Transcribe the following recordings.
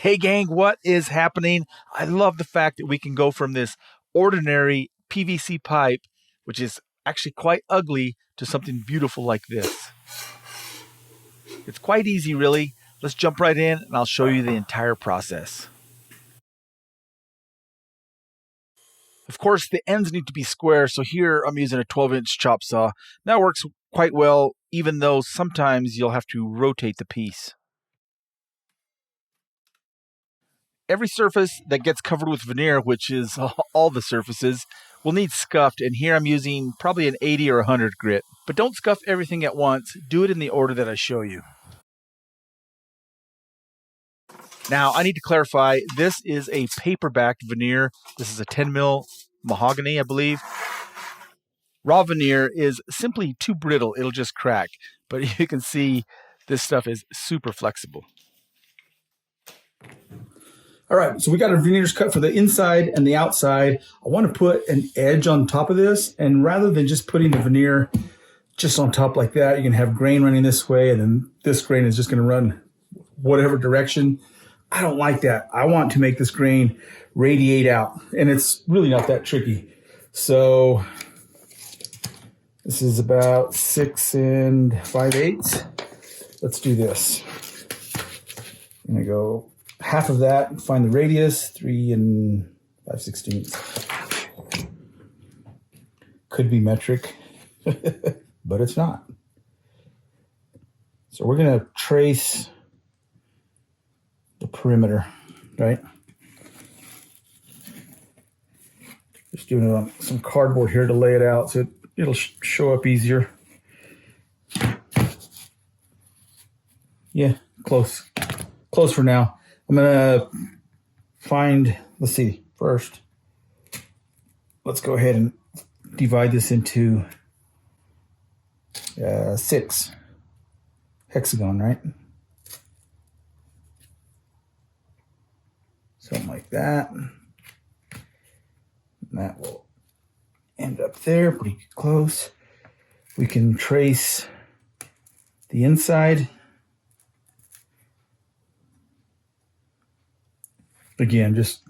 Hey gang, what is happening? I love the fact that we can go from this ordinary PVC pipe, which is actually quite ugly, to something beautiful like this. It's quite easy, really. Let's jump right in and I'll show you the entire process. Of course, the ends need to be square, so here I'm using a 12-inch chop saw. That works quite well, even though sometimes you'll have to rotate the piece. Every surface that gets covered with veneer, which is all the surfaces, will need scuffed, and here I'm using probably an 80 or 100 grit. But don't scuff everything at once. Do it in the order that I show you. Now, I need to clarify, this is a paper-backed veneer. This is a 10 mil mahogany, I believe. Raw veneer is simply too brittle. It'll just crack. But you can see this stuff is super flexible. All right, so we got our veneers cut for the inside and the outside. I want to put an edge on top of this, and rather than just putting the veneer just on top like that, you're going to have grain running this way, and then this grain is just going to run whatever direction. I don't like that. I want to make this grain radiate out, and it's really not that tricky. So this is about 6 5/8. Let's do this. I'm going to go half of that, find the radius, 3 5/16. Could be metric, but it's not. So we're going to trace the perimeter, right? Just doing it on some cardboard here to lay it out so it'll show up easier. Yeah, close. Close for now. I'm going to find, let's see, first, let's go ahead and divide this into 6 hexagon, right? Something like that. And that will end up there pretty close. We can trace the inside. Again, just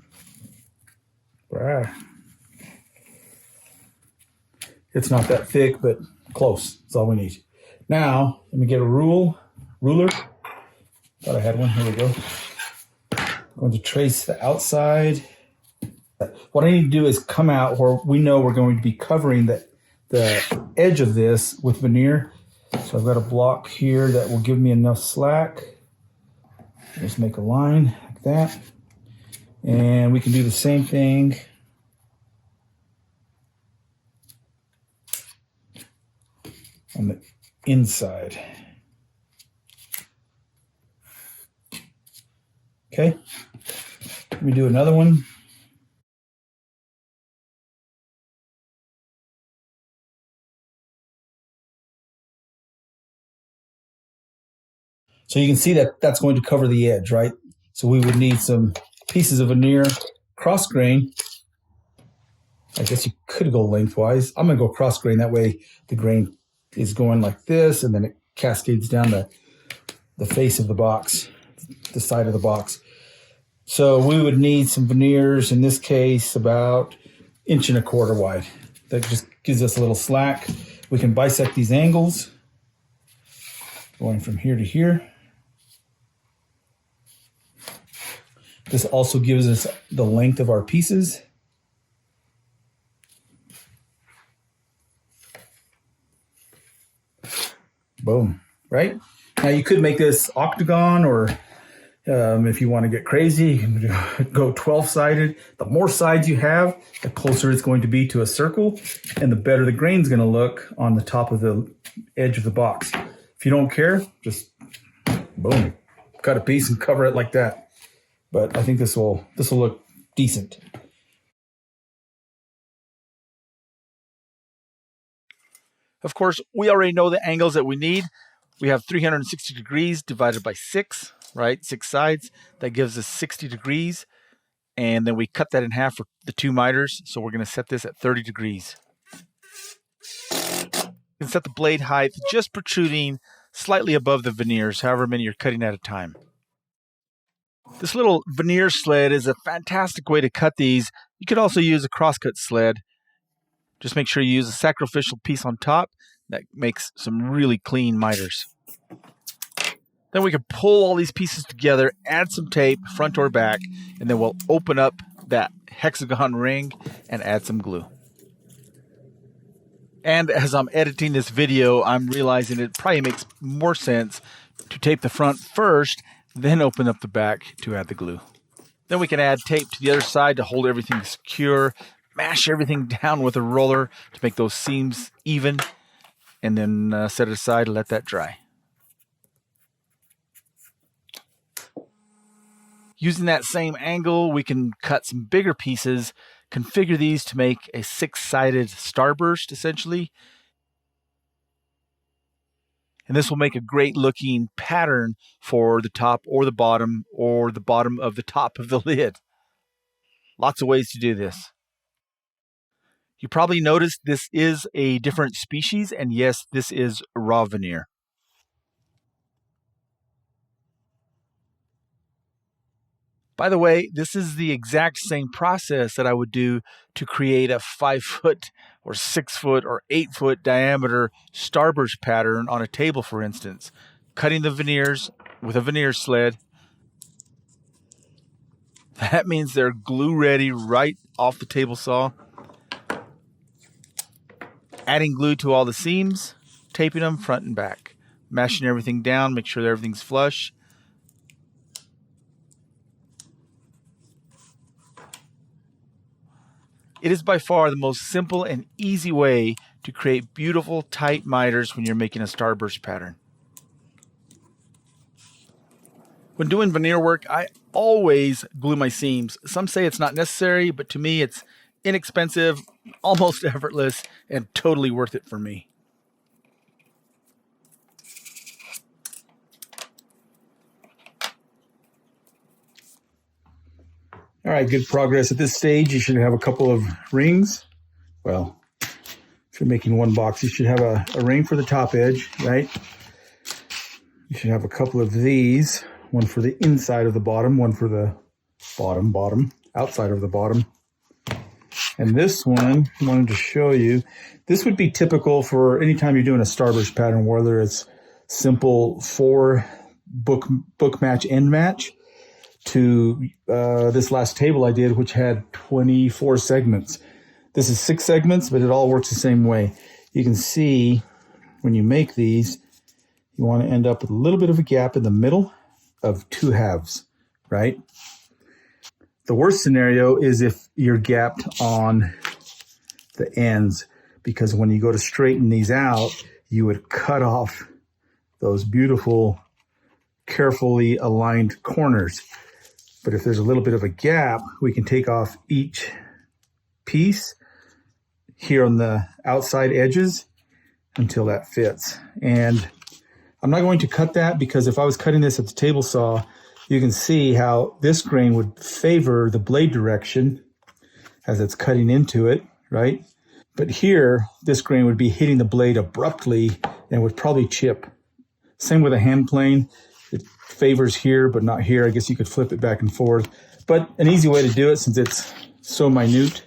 it's not that thick, but close. That's all we need. Now, let me get a ruler. Thought I had one. Here we go. I'm going to trace the outside. What I need to do is come out where we know we're going to be covering the edge of this with veneer. So I've got a block here that will give me enough slack. Just make a line like that. And we can do the same thing on the inside. Okay, let me do another one. So you can see that that's going to cover the edge, right? So we would need some pieces of veneer, cross grain. I guess you could go lengthwise. I'm going to go cross grain. That way the grain is going like this, and then it cascades down the face of the box, the side of the box. So we would need some veneers, in this case, about 1.25 inches wide. That just gives us a little slack. We can bisect these angles, going from here to here. This also gives us the length of our pieces. Boom, right? Now you could make this octagon, or if you want to get crazy, you can go 12-sided. The more sides you have, the closer it's going to be to a circle, and the better the grain's going to look on the top of the edge of the box. If you don't care, just boom, cut a piece and cover it like that. But I think this will look decent. Of course, we already know the angles that we need. We have 360 degrees divided by 6, right? 6 sides. That gives us 60 degrees. And then we cut that in half for the 2 miters. So we're going to set this at 30 degrees. You can set the blade height just protruding slightly above the veneers, however many you're cutting at a time. This little veneer sled is a fantastic way to cut these. You could also use a crosscut sled. Just make sure you use a sacrificial piece on top. That makes some really clean miters. Then we can pull all these pieces together, add some tape, front or back, and then we'll open up that hexagon ring and add some glue. And as I'm editing this video, I'm realizing it probably makes more sense to tape the front first, then open up the back to add the glue. Then we can add tape to the other side to hold everything secure, mash everything down with a roller to make those seams even, and then set it aside and let that dry. Using that same angle, we can cut some bigger pieces, configure these to make a 6-sided starburst, essentially. And this will make a great looking pattern for the top or the bottom of the top of the lid. Lots of ways to do this. You probably noticed this is a different species, and yes, this is raw veneer. By the way, this is the exact same process that I would do to create a 5-foot or 6-foot or 8-foot diameter starburst pattern on a table, for instance. Cutting the veneers with a veneer sled. That means they're glue ready right off the table saw. Adding glue to all the seams, taping them front and back. Mashing everything down, make sure that everything's flush. It is by far the most simple and easy way to create beautiful, tight miters when you're making a starburst pattern. When doing veneer work, I always glue my seams. Some say it's not necessary, but to me it's inexpensive, almost effortless, and totally worth it for me. All right, good progress. At this stage, you should have a couple of rings. Well, if you're making one box, you should have a ring for the top edge, right? You should have a couple of these, one for the inside of the bottom, one for the bottom, outside of the bottom. And this one, I wanted to show you, this would be typical for anytime you're doing a starburst pattern, whether it's simple 4 book match, end match, to this last table I did, which had 24 segments. This is 6 segments, but it all works the same way. You can see when you make these, you want to end up with a little bit of a gap in the middle of 2 halves, right? The worst scenario is if you're gapped on the ends, because when you go to straighten these out, you would cut off those beautiful, carefully aligned corners. But if there's a little bit of a gap, we can take off each piece here on the outside edges until that fits. And I'm not going to cut that, because if I was cutting this at the table saw, you can see how this grain would favor the blade direction as it's cutting into it, right? But here, this grain would be hitting the blade abruptly and would probably chip. Same with a hand plane. It favors here, but not here. I guess you could flip it back and forth. But an easy way to do it, since it's so minute,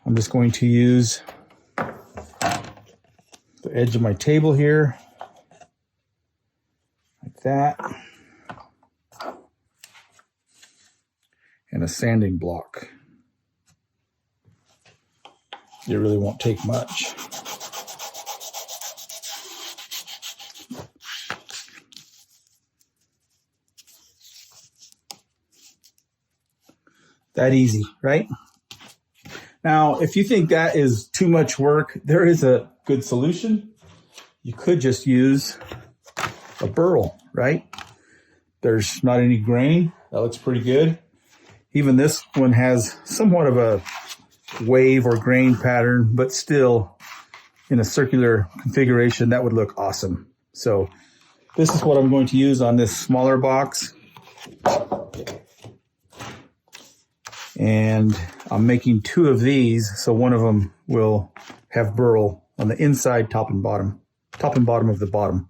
I'm just going to use the edge of my table here, like that, and a sanding block. It really won't take much. That easy, right? Now, if you think that is too much work, there is a good solution. You could just use a burl, right? There's not any grain. That looks pretty good. Even this one has somewhat of a wave or grain pattern, but still in a circular configuration, that would look awesome. So this is what I'm going to use on this smaller box. And I'm making 2 of these, so one of them will have burl on the inside, top and bottom of the bottom.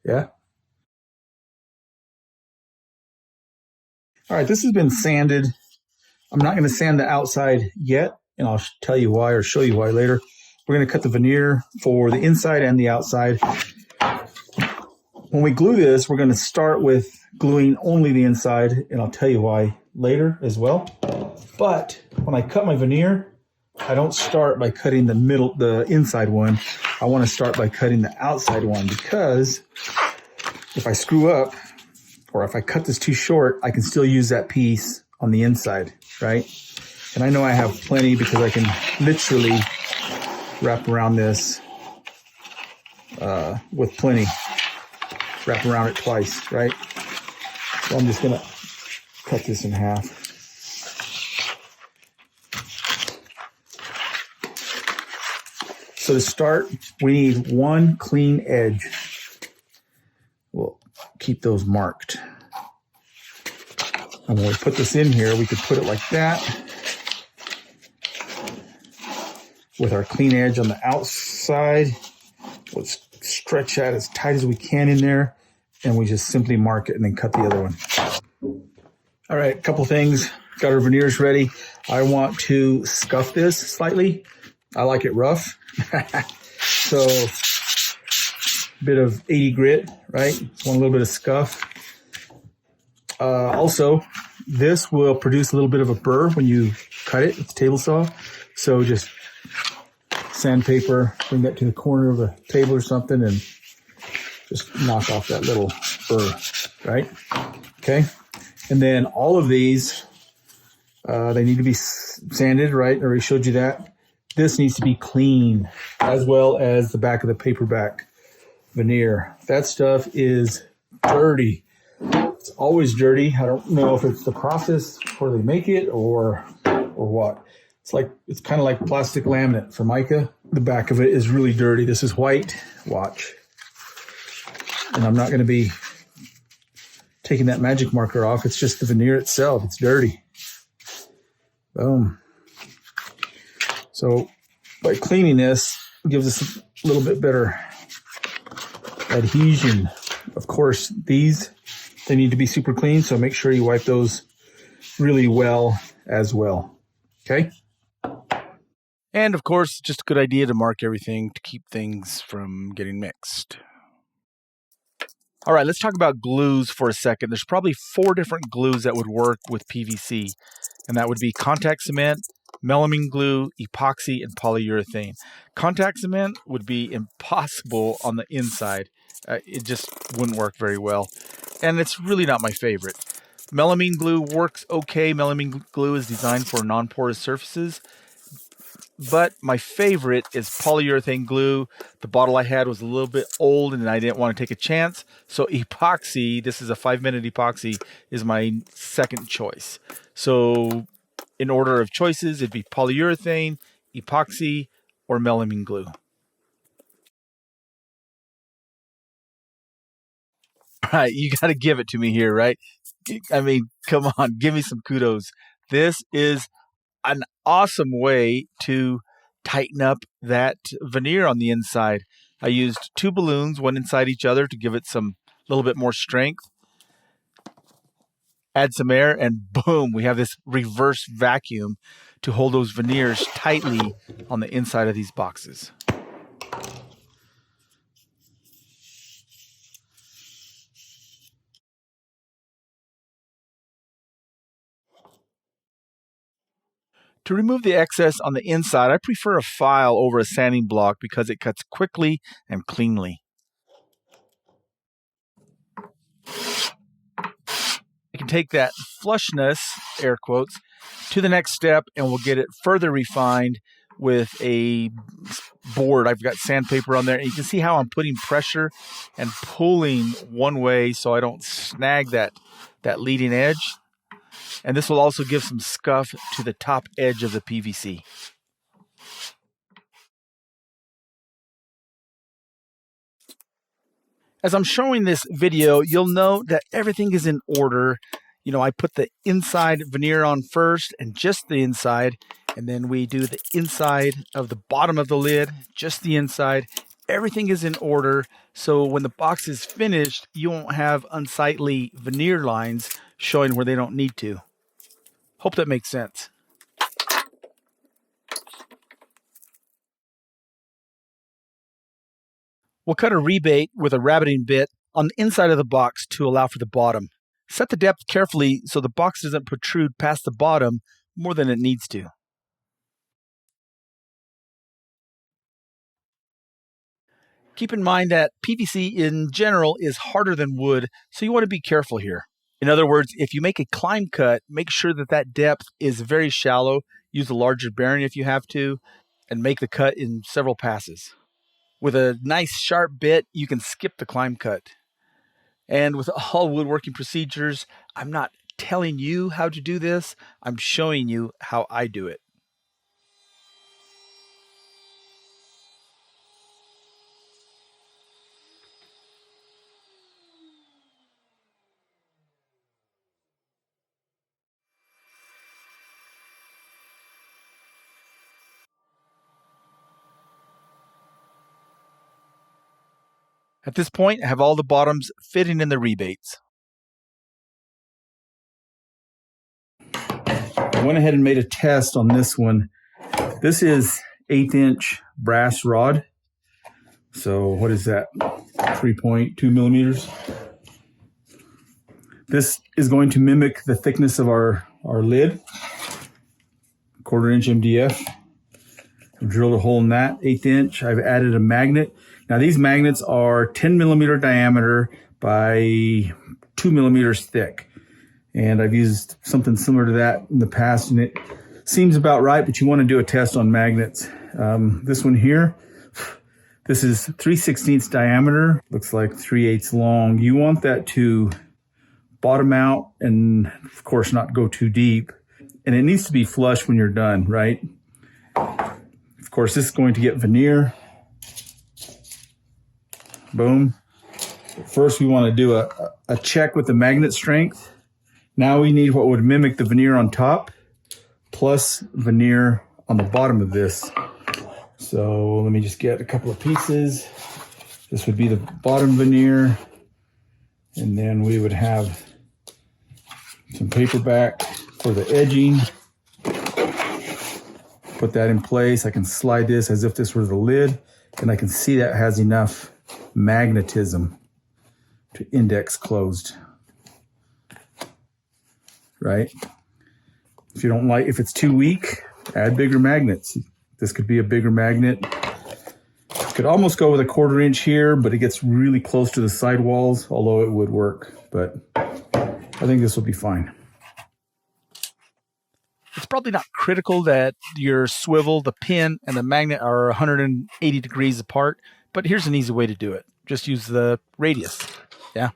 Yeah. All right, this has been sanded. I'm not going to sand the outside yet, and I'll tell you why or show you why later. We're going to cut the veneer for the inside and the outside. When we glue this, we're going to start with gluing only the inside, and I'll tell you why later as well. But when I cut my veneer, I don't start by cutting the inside one. I want to start by cutting the outside one, because if I screw up or if I cut this too short, I can still use that piece on the inside, right? And I know I have plenty because I can literally wrap around this with plenty. Wrap around it twice, right? So I'm just going to cut this in half. So to start, we need one clean edge. We'll keep those marked. And when we put this in here, we could put it like that, with our clean edge on the outside. Let's stretch that as tight as we can in there, and we just simply mark it and then cut the other one. All right, a couple things. Got our veneers ready. I want to scuff this slightly. I like it rough. So a bit of 80 grit, right? Want a little bit of scuff. Also, this will produce a little bit of a burr when you cut it with the table saw. So just sandpaper, bring that to the corner of a table or something, and just knock off that little burr, right? Okay. And then all of these, they need to be sanded, right? I already showed you that. This needs to be clean, as well as the back of the paperback veneer. That stuff is dirty. It's always dirty. I don't know if it's the process before they make it or what. It's kind of like plastic laminate for mica. The back of it is really dirty. This is white. Watch. And I'm not going to be taking that magic marker off. It's just the veneer itself. It's dirty. Boom. So by cleaning this, it gives us a little bit better adhesion. Of course, they need to be super clean, so make sure you wipe those really well as well. Okay? And of course, just a good idea to mark everything to keep things from getting mixed. All right, let's talk about glues for a second. There's probably 4 different glues that would work with PVC, and that would be contact cement, melamine glue, epoxy, and polyurethane. Contact cement would be impossible on the inside. It just wouldn't work very well, and it's really not my favorite. Melamine glue works okay. Melamine glue is designed for non-porous surfaces, but my favorite is polyurethane glue. The bottle I had was a little bit old and I didn't want to take a chance. So epoxy, this is a 5-minute epoxy, is my second choice. So in order of choices, it'd be polyurethane, epoxy, or melamine glue. All right, you got to give it to me here, right? I mean, come on, give me some kudos. This is an awesome way to tighten up that veneer on the inside. I used 2 balloons, one inside each other, to give it some little bit more strength. Add some air, and boom, we have this reverse vacuum to hold those veneers tightly on the inside of these boxes. To remove the excess on the inside, I prefer a file over a sanding block because it cuts quickly and cleanly. I can take that flushness, air quotes, to the next step, and we'll get it further refined with a board. I've got sandpaper on there, and you can see how I'm putting pressure and pulling one way so I don't snag that leading edge. And this will also give some scuff to the top edge of the PVC. As I'm showing this video, you'll note that everything is in order. You know, I put the inside veneer on first, and just the inside, and then we do the inside of the bottom of the lid, just the inside. Everything is in order, so when the box is finished, you won't have unsightly veneer lines showing where they don't need to. Hope that makes sense. We'll cut a rebate with a rabbiting bit on the inside of the box to allow for the bottom. Set the depth carefully so the box doesn't protrude past the bottom more than it needs to. Keep in mind that PVC in general is harder than wood, so you want to be careful here. In other words, if you make a climb cut, make sure that that depth is very shallow. Use a larger bearing if you have to, and make the cut in several passes. With a nice sharp bit, you can skip the climb cut. And with all woodworking procedures, I'm not telling you how to do this, I'm showing you how I do it. At this point, I have all the bottoms fitting in the rebates. I went ahead and made a test on this one. This is 1/8" brass rod. So what is that? 3.2 millimeters. This is going to mimic the thickness of our lid. 1/4" MDF. I've drilled a hole in that, 1/8". I've added a magnet. Now these magnets are 10 millimeter diameter by 2 millimeters thick. And I've used something similar to that in the past, and it seems about right, but you want to do a test on magnets. This one here, this is 3/16 diameter, looks like 3/8 long. You want that to bottom out and, of course, not go too deep. And it needs to be flush when you're done, right? Of course, this is going to get veneer. Boom. First, we want to do a check with the magnet strength. Now we need what would mimic the veneer on top, plus veneer on the bottom of this. So let me just get a couple of pieces. This would be the bottom veneer. And then we would have some paper back for the edging. Put that in place. I can slide this as if this were the lid, and I can see that has enough magnetism to index closed. Right? If you don't like, if it's too weak, add bigger magnets. This could be a bigger magnet. Could almost go with a 1/4" here, but it gets really close to the sidewalls, although it would work. But I think this will be fine. It's probably not critical that your swivel, the pin, and the magnet are 180 degrees apart, but here's an easy way to do it. Just use the radius. Yeah.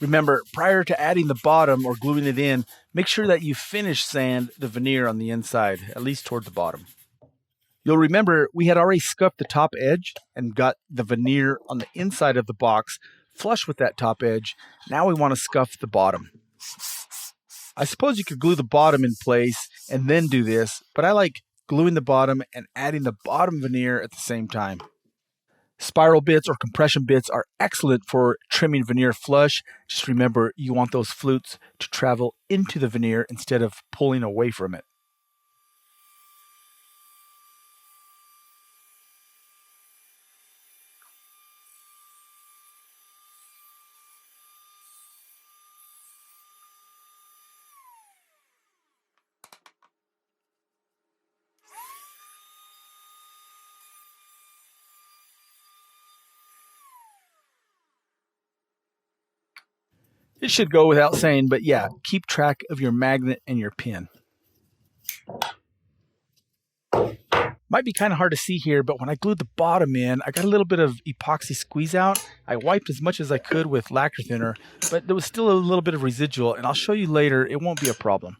Remember, prior to adding the bottom or gluing it in, make sure that you finish sand the veneer on the inside, at least toward the bottom. You'll remember we had already scuffed the top edge and got the veneer on the inside of the box flush with that top edge. Now we want to scuff the bottom. I suppose you could glue the bottom in place and then do this, but I like gluing the bottom and adding the bottom veneer at the same time. Spiral bits or compression bits are excellent for trimming veneer flush. Just remember, you want those flutes to travel into the veneer instead of pulling away from it. It should go without saying, but yeah, keep track of your magnet and your pin. Might be kind of hard to see here, but when I glued the bottom in, I got a little bit of epoxy squeeze out. I wiped as much as I could with lacquer thinner, but there was still a little bit of residual, and I'll show you later, it won't be a problem.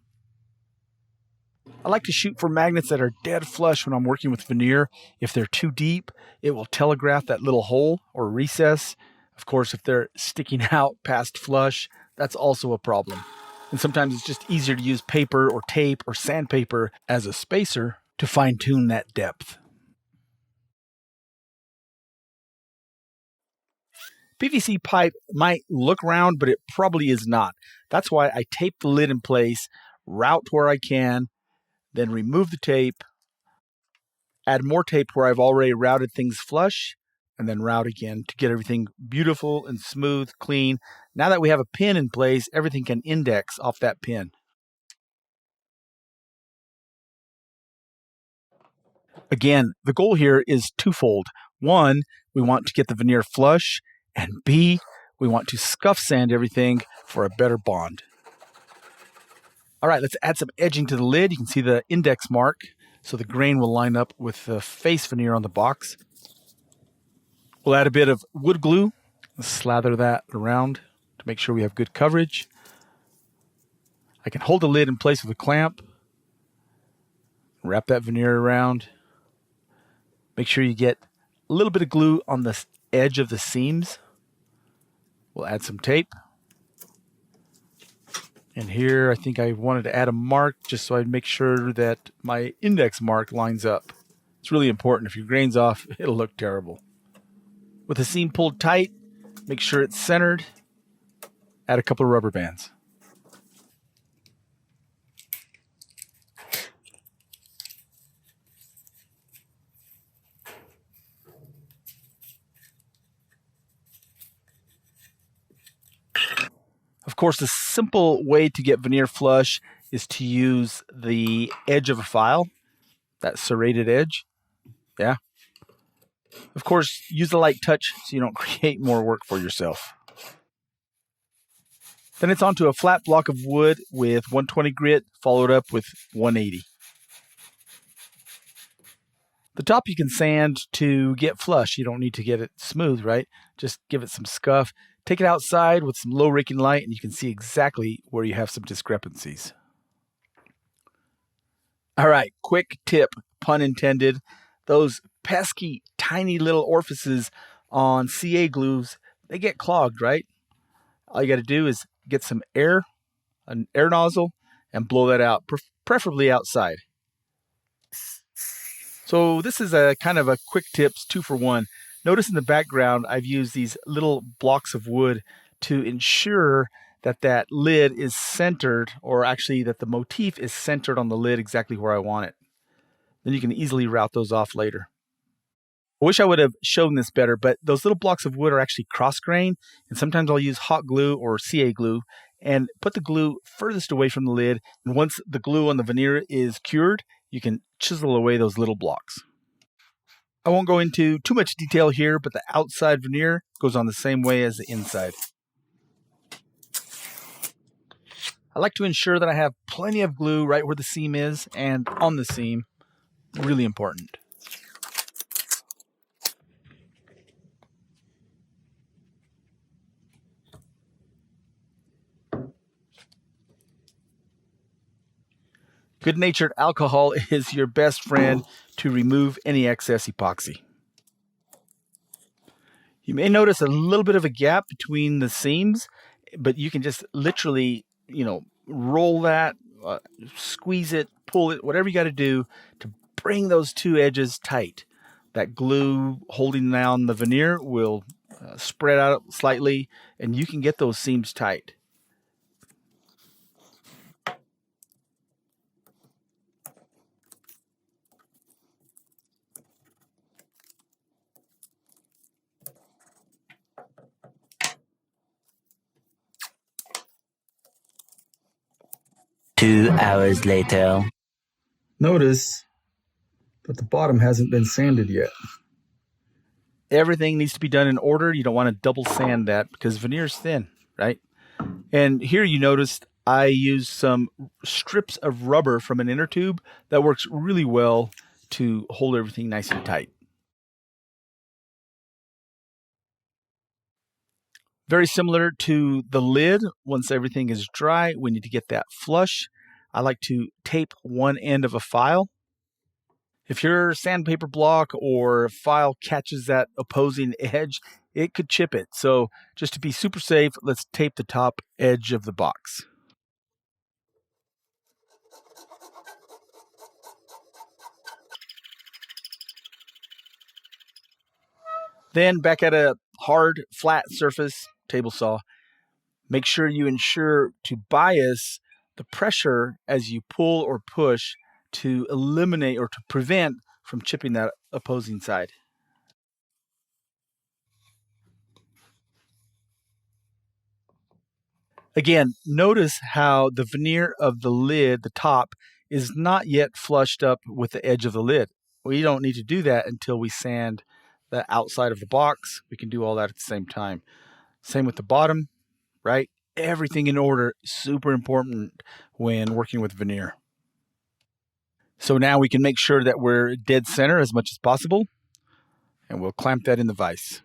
I like to shoot for magnets that are dead flush when I'm working with veneer. If they're too deep, it will telegraph that little hole or recess. Of course, if they're sticking out past flush, that's also a problem. And sometimes it's just easier to use paper or tape or sandpaper as a spacer to fine-tune that depth. PVC pipe might look round, but it probably is not. That's why I tape the lid in place, route where I can, then remove the tape, add more tape where I've already routed things flush, and then route again to get everything beautiful and smooth, clean. Now that we have a pin in place, everything can index off that pin. Again, the goal here is twofold. One, we want to get the veneer flush, and B, we want to scuff sand everything for a better bond. All right, let's add some edging to the lid. You can see the index mark, so the grain will line up with the face veneer on the box. We'll add a bit of wood glue. Let's slather that around to make sure we have good coverage. I can hold the lid in place with a clamp. Wrap that veneer around. Make sure you get a little bit of glue on the edge of the seams. We'll add some tape. And here I think I wanted to add a mark just so I'd make sure that my index mark lines up. It's really important. If your grain's off, it'll look terrible. With the seam pulled tight, make sure it's centered. Add a couple of rubber bands. Of course, the simple way to get veneer flush is to use the edge of a file, that serrated edge. Yeah. Of course, use a light touch so you don't create more work for yourself. Then it's onto a flat block of wood with 120 grit, followed up with 180. The top you can sand to get flush. You don't need to get it smooth, right? Just give it some scuff. Take it outside with some low raking light and you can see exactly where you have some discrepancies. All right, quick tip, pun intended. Those pesky tiny little orifices on CA glues, they get clogged, right? All you got to do is get some air, an air nozzle, and blow that out, preferably outside. So this is a kind of a quick tips 2-for-1. Notice in the background, I've used these little blocks of wood to ensure that that lid is centered, or actually that the motif is centered on the lid exactly where I want it. Then you can easily route those off later. I wish I would have shown this better, but those little blocks of wood are actually cross-grain, and sometimes I'll use hot glue or CA glue and put the glue furthest away from the lid, and once the glue on the veneer is cured, you can chisel away those little blocks. I won't go into too much detail here, but the outside veneer goes on the same way as the inside. I like to ensure that I have plenty of glue right where the seam is and on the seam. Really important. Good-natured alcohol is your best friend to remove any excess epoxy. You may notice a little bit of a gap between the seams, but you can just literally, roll that, squeeze it, pull it, whatever you got to do to bring those two edges tight. That glue holding down the veneer will spread out slightly, and you can get those seams tight. Two hours later. Notice that the bottom hasn't been sanded yet. Everything needs to be done in order. You don't want to double sand that because veneer is thin, right? And here you noticed I used some strips of rubber from an inner tube that works really well to hold everything nice and tight. Very similar to the lid, once everything is dry, we need to get that flush. I like to tape one end of a file. If your sandpaper block or file catches that opposing edge, it could chip it. So just to be super safe, let's tape the top edge of the box. Then back at a hard, flat surface, table saw, make sure you ensure to bias the pressure as you pull or push to eliminate or to prevent from chipping that opposing side. Again, notice how the veneer of the lid, the top, is not yet flushed up with the edge of the lid. We don't need to do that until we sand the outside of the box. We can do all that at the same time. Same with the bottom, right? Everything in order, super important when working with veneer. So now we can make sure that we're dead center as much as possible, and we'll clamp that in the vise.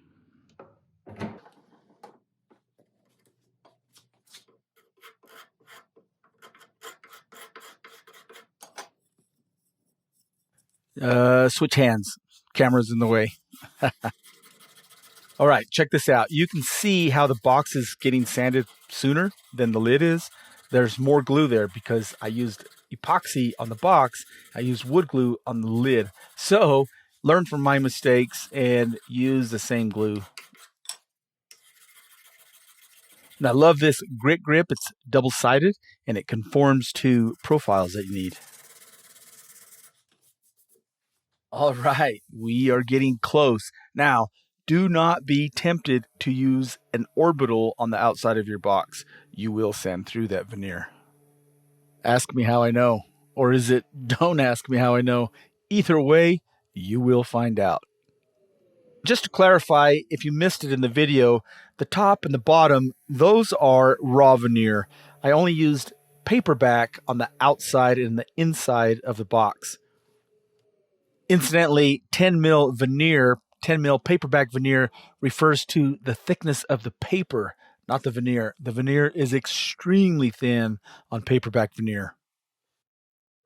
Switch hands. Camera's in the way. All right, check this out. You can see how the box is getting sanded sooner than the lid is. There's more glue there because I used epoxy on the box. I used wood glue on the lid. So learn from my mistakes and use the same glue. And I love this grit grip. It's double-sided and it conforms to profiles that you need. All right, we are getting close. Now, do not be tempted to use an orbital on the outside of your box. You will sand through that veneer. Ask me how I know. Or is it don't ask me how I know? Either way, you will find out. Just to clarify, if you missed it in the video, the top and the bottom, those are raw veneer. I only used paperback on the outside and the inside of the box. Incidentally, 10 mil veneer, 10 mil paperback veneer refers to the thickness of the paper, not the veneer. The veneer is extremely thin on paperback veneer.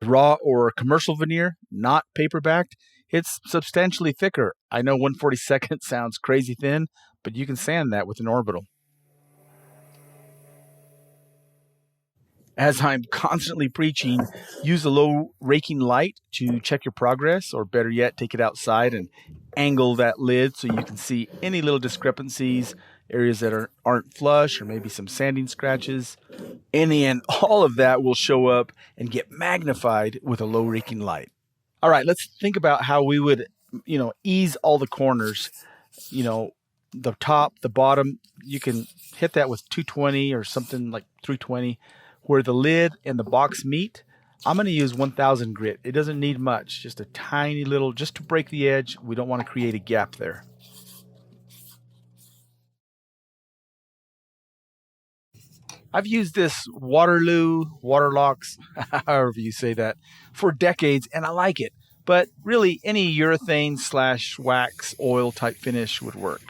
Raw or commercial veneer, not paperbacked, it's substantially thicker. I know 1/42 sounds crazy thin, but you can sand that with an orbital. As I'm constantly preaching, use a low raking light to check your progress, or better yet, take it outside and angle that lid so you can see any little discrepancies, areas that aren't flush, or maybe some sanding scratches. In the end, all of that will show up and get magnified with a low raking light. All right, let's think about how we would, ease all the corners. The top, the bottom, you can hit that with 220 or something like 320. Where the lid and the box meet, I'm going to use 1000 grit. It doesn't need much, just a tiny little, just to break the edge. We don't want to create a gap there. I've used this Waterloo, Waterlocks, however you say that, for decades, and I like it. But really, any urethane/wax oil type finish would work.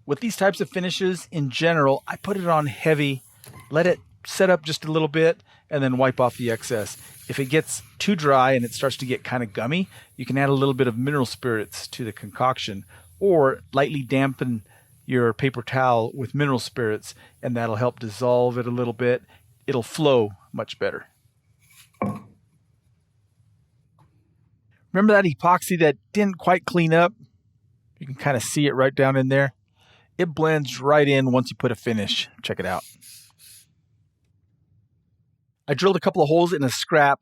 With these types of finishes, in general, I put it on heavy, let it set up just a little bit, and then wipe off the excess. If it gets too dry and it starts to get kind of gummy, you can add a little bit of mineral spirits to the concoction, or lightly dampen your paper towel with mineral spirits, and that'll help dissolve it a little bit. It'll flow much better. Remember that epoxy that didn't quite clean up? You can kind of see it right down in there. It blends right in once you put a finish. Check it out. I drilled a couple of holes in a scrap.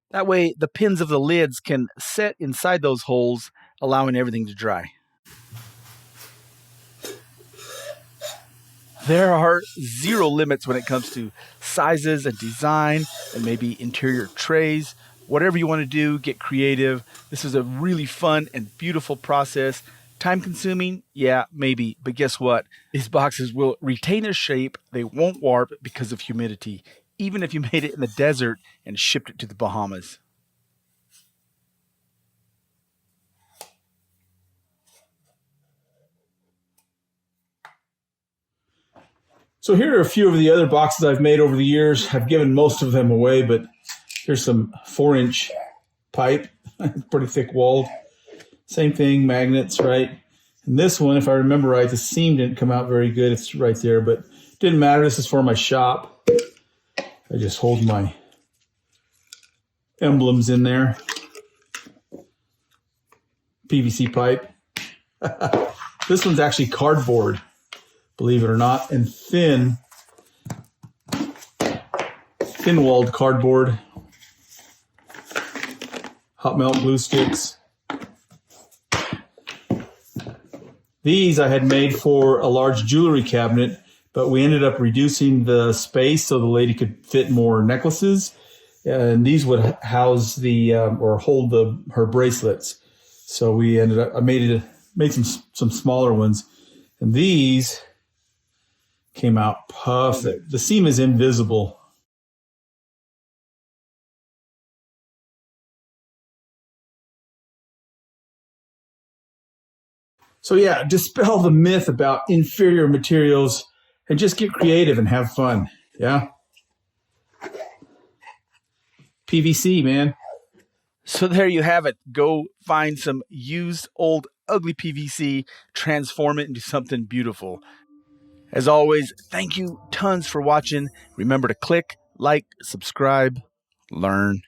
That way the pins of the lids can set inside those holes, allowing everything to dry. There are zero limits when it comes to sizes and design and maybe interior trays. Whatever you want to do, get creative. This is a really fun and beautiful process. Time consuming? Yeah, maybe. But guess what? These boxes will retain their shape. They won't warp because of humidity, even if you made it in the desert and shipped it to the Bahamas. So here are a few of the other boxes I've made over the years. I've given most of them away, but here's some 4-inch pipe, pretty thick walled. Same thing, magnets, right? And this one, if I remember right, the seam didn't come out very good. It's right there, but it didn't matter. This is for my shop. I just hold my emblems in there. PVC pipe. This one's actually cardboard, believe it or not, and thin-walled cardboard. Hot melt glue sticks. These I had made for a large jewelry cabinet, but we ended up reducing the space so the lady could fit more necklaces. And these would house or hold her bracelets. So we ended up, I made some smaller ones. And these came out perfect. The seam is invisible. So yeah, dispel the myth about inferior materials and just get creative and have fun. Yeah. PVC, man. So there you have it. Go find some used, old, ugly PVC, transform it into something beautiful. As always, thank you tons for watching. Remember to click, like, subscribe, learn,